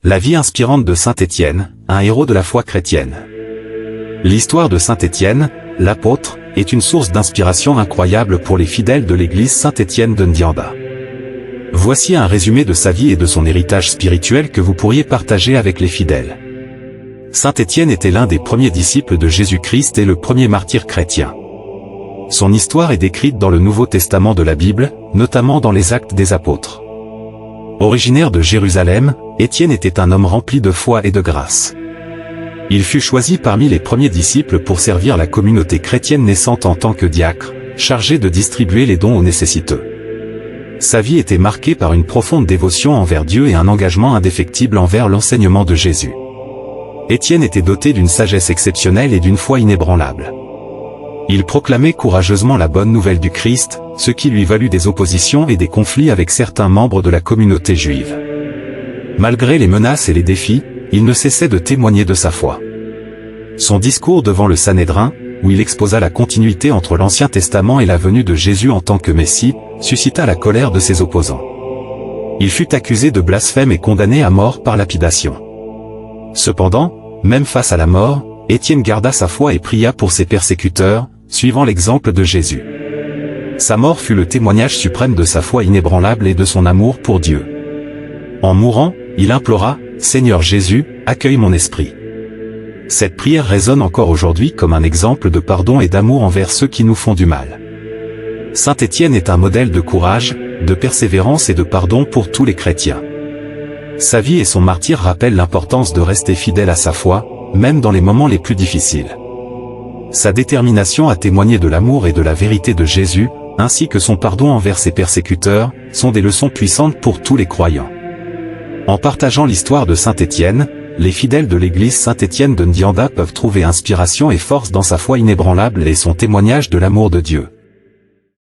La vie inspirante de saint Étienne, un héros de la foi chrétienne. L'histoire de saint Étienne, l'apôtre, est une source d'inspiration incroyable pour les fidèles de l'église Saint-Étienne de Ndianda. Voici un résumé de sa vie et de son héritage spirituel que vous pourriez partager avec les fidèles. Saint Étienne était l'un des premiers disciples de Jésus-Christ et le premier martyr chrétien. Son histoire est décrite dans le Nouveau Testament de la Bible, notamment dans les Actes des Apôtres. Originaire de Jérusalem, Étienne était un homme rempli de foi et de grâce. Il fut choisi parmi les premiers disciples pour servir la communauté chrétienne naissante en tant que diacre, chargé de distribuer les dons aux nécessiteux. Sa vie était marquée par une profonde dévotion envers Dieu et un engagement indéfectible envers l'enseignement de Jésus. Étienne était doté d'une sagesse exceptionnelle et d'une foi inébranlable. Il proclamait courageusement la bonne nouvelle du Christ, ce qui lui valut des oppositions et des conflits avec certains membres de la communauté juive. Malgré les menaces et les défis, il ne cessait de témoigner de sa foi. Son discours devant le Sanhédrin, où il exposa la continuité entre l'Ancien Testament et la venue de Jésus en tant que Messie, suscita la colère de ses opposants. Il fut accusé de blasphème et condamné à mort par lapidation. Cependant, même face à la mort, Étienne garda sa foi et pria pour ses persécuteurs, suivant l'exemple de Jésus. Sa mort fut le témoignage suprême de sa foi inébranlable et de son amour pour Dieu. En mourant, il implora, « Seigneur Jésus, accueille mon esprit ». Cette prière résonne encore aujourd'hui comme un exemple de pardon et d'amour envers ceux qui nous font du mal. Saint Étienne est un modèle de courage, de persévérance et de pardon pour tous les chrétiens. Sa vie et son martyre rappellent l'importance de rester fidèle à sa foi, même dans les moments les plus difficiles. Sa détermination à témoigner de l'amour et de la vérité de Jésus, ainsi que son pardon envers ses persécuteurs, sont des leçons puissantes pour tous les croyants. En partageant l'histoire de saint Étienne, les fidèles de l'église Saint-Étienne de Ndianda peuvent trouver inspiration et force dans sa foi inébranlable et son témoignage de l'amour de Dieu.